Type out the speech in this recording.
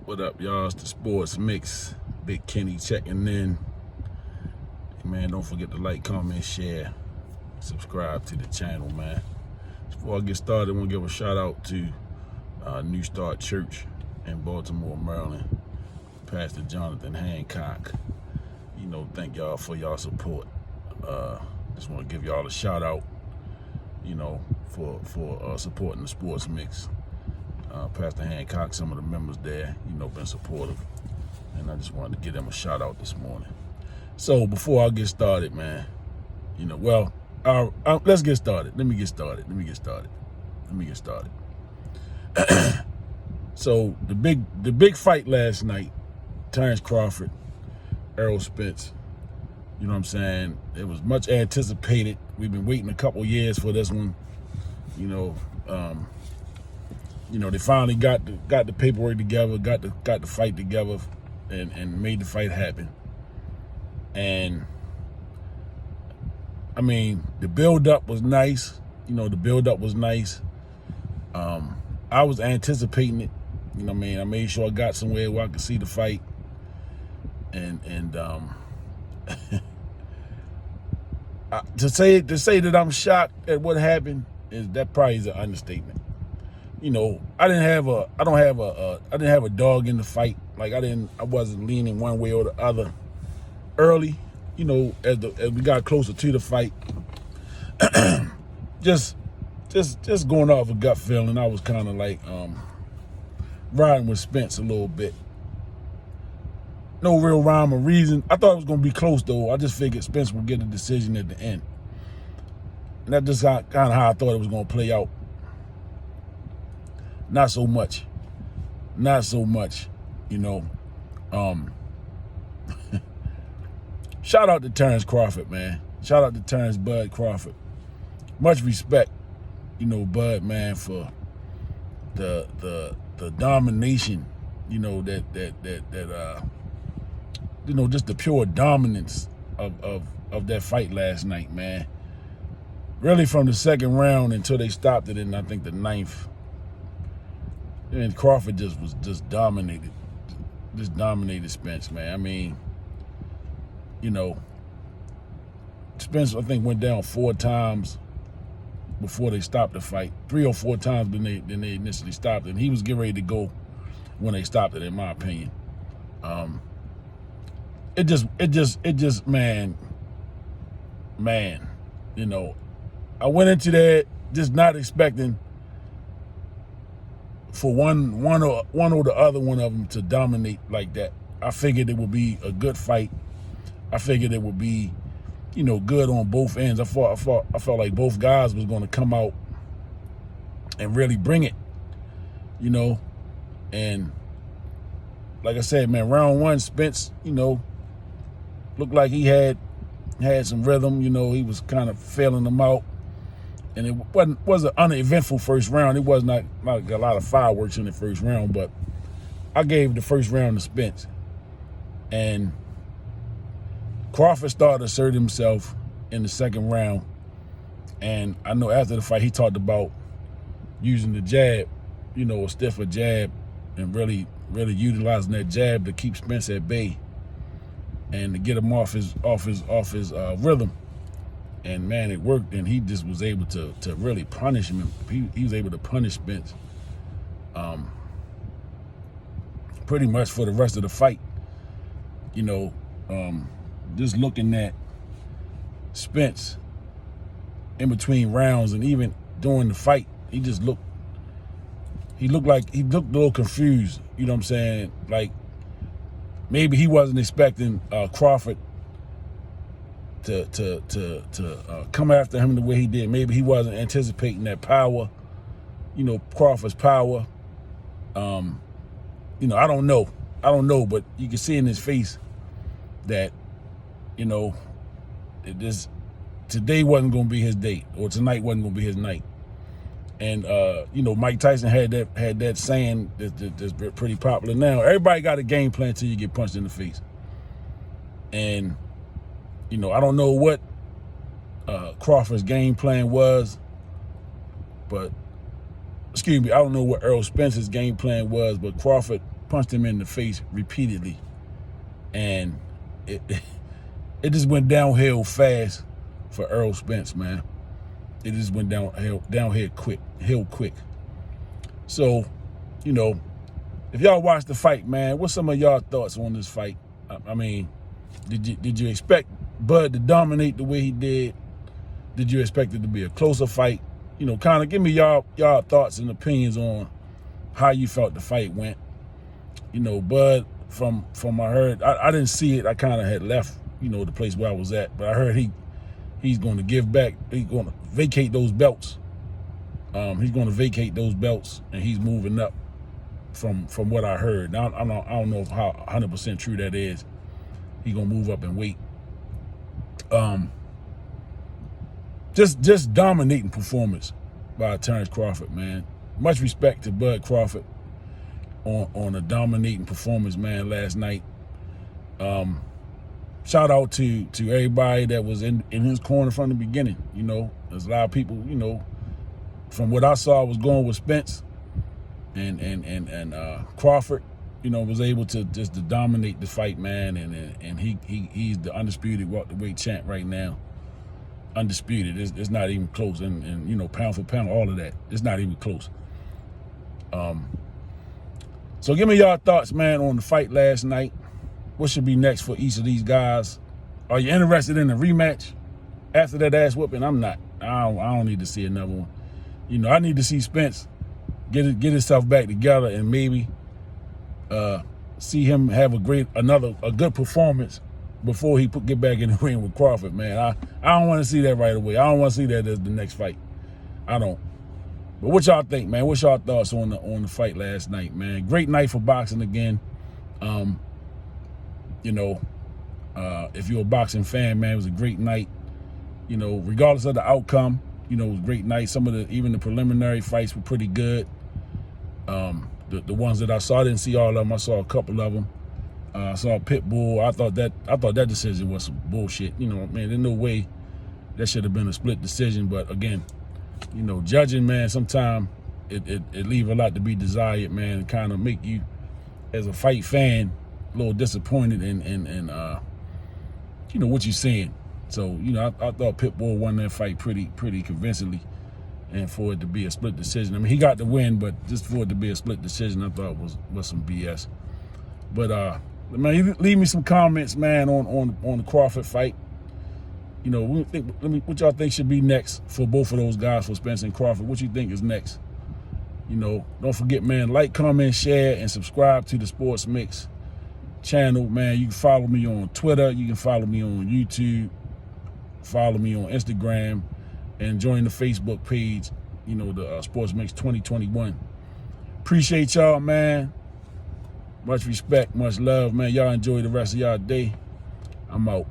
What up, y'all? It's the Sports Mix. Big Kenny checking in. Man, don't forget to like, comment, share, subscribe to the channel, man. Before I get started, I want to give a shout out to New Start Church in Baltimore, Maryland. Pastor Jonathan Hancock. Thank y'all for y'all support. Just want to give y'all a shout out, for supporting the Sports Mix. Pastor Hancock, some of the members there, been supportive. And I just wanted to give them a shout out this morning. So before I get started, man, let's get started. Let me get started. So the big fight last night, Terrance Crawford, Errol, Spence. You know what I'm saying? It was much anticipated. We've been waiting a couple years for this one. They finally got the paperwork together, got the fight together, and made the fight happen. And I mean, the build-up was nice. I was anticipating it. I made sure I got somewhere where I could see the fight. And to say that I'm shocked at what happened that probably is an understatement. I didn't have a dog in the fight. Like I wasn't leaning one way or the other early. As we got closer to the fight, just going off a gut feeling, I was kind of like riding with Spence a little bit. No real rhyme or reason. I thought it was going to be close, though. I just figured Spence would get a decision at the end. And that's just kind of how I thought it was going to play out. Not so much. Shout out to Terrance Crawford, man. Shout out to Terrance Bud Crawford. Much respect, Bud, man, for the domination, just the pure dominance of that fight last night, man. Really from the second round until they stopped it in, I think, the ninth. And Crawford just dominated Spence, man. I mean, Spence, I think, went down 4 times before they stopped the fight. 3 or 4 times than they initially stopped it. And he was getting ready to go when they stopped it, in my opinion. It just, man, I went into that just not expecting for one or the other one of them to dominate like that. I figured it would be a good fight. I figured it would be, good on both ends. I felt like both guys was going to come out and really bring it, And like I said, man, round 1, Spence, looked like he had some rhythm. He was kind of feeling them out. And it was an uneventful first round. It was not like a lot of fireworks in the first round, but I gave the first round to Spence. And Crawford started to assert himself in the second round. And I know after the fight, he talked about using the jab, a stiffer jab, and really utilizing that jab to keep Spence at bay and to get him off his rhythm. And man, it worked, and he just was able to really punish him. He was able to punish Spence pretty much for the rest of the fight. Just looking at Spence in between rounds and even during the fight, he looked a little confused. You know what I'm saying? Like maybe he wasn't expecting Crawford to come after him the way he did. Maybe he wasn't anticipating that power, Crawford's power. I don't know, but you can see in his face that, today wasn't going to be his day, or tonight wasn't going to be his night. And Mike Tyson had that saying that's pretty popular now. Everybody got a game plan till you get punched in the face. And I don't know what Crawford's game plan was, but I don't know what Errol Spence's game plan was, but Crawford punched him in the face repeatedly, and it just went downhill fast for Errol Spence, man. It just went downhill quick. So, you know, if y'all watched the fight, man, what's some of y'all thoughts on this fight? I mean, did you expect Bud to dominate the way he did? Did you expect it to be a closer fight? You know, kind of give me y'all thoughts and opinions on how you felt the fight went. You know, Bud, from I heard, I didn't see it. I kind of had left, you know, the place where I was at, but I heard he's going to give back. He's going to vacate those belts. He's going to vacate those belts, and he's moving up from what I heard. Now, I don't know how 100% true that is. He's going to move up and weight. Just dominating performance by Terrance Crawford, man. Much respect to Bud Crawford on a dominating performance, man, last night. Shout out to everybody that was in his corner from the beginning. You know, there's a lot of people, you know, from what I saw was going with Spence and Crawford, you know, was able to just to dominate the fight, man, and he's the undisputed welterweight champ right now. Undisputed. It's not even close. And you know, pound for pound, all of that. It's not even close. So give me y'all thoughts, man, on the fight last night. What should be next for each of these guys? Are you interested in a rematch after that ass whooping? I'm not. I don't need to see another one. You know, I need to see Spence get himself back together and maybe see him have a good performance before he get back in the ring with Crawford, man. I don't want to see that right away. I don't want to see that as the next fight. I don't. But what y'all think, man? What's y'all thoughts on the fight last night, man? Great night for boxing again. You know, if you're a boxing fan, man, it was a great night. You know, regardless of the outcome, you know, it was a great night. Even the preliminary fights were pretty good. The ones that I saw, I didn't see all of them. I saw a couple of them. I saw Pitbull. I thought that decision was some bullshit. You know, man, there's no way that should have been a split decision. But again, you know, judging, man, sometimes it leave a lot to be desired, man, and kind of make you, as a fight fan, a little disappointed in you know, what you're seeing. So, you know, I thought Pitbull won that fight pretty convincingly, and for it to be a split decision. I mean, he got the win, but just for it to be a split decision, I thought was some BS. But man, you leave me some comments, man, on the Crawford fight. You know, what y'all think should be next for both of those guys, for Spence and Crawford? What you think is next? You know, don't forget, man, like, comment, share, and subscribe to the Sports Mix channel, man. You can follow me on Twitter. You can follow me on YouTube. Follow me on Instagram, and join the Facebook page, you know, the Sports Mix 2021. Appreciate y'all, man. Much respect, much love, man. Y'all enjoy the rest of y'all day. I'm out.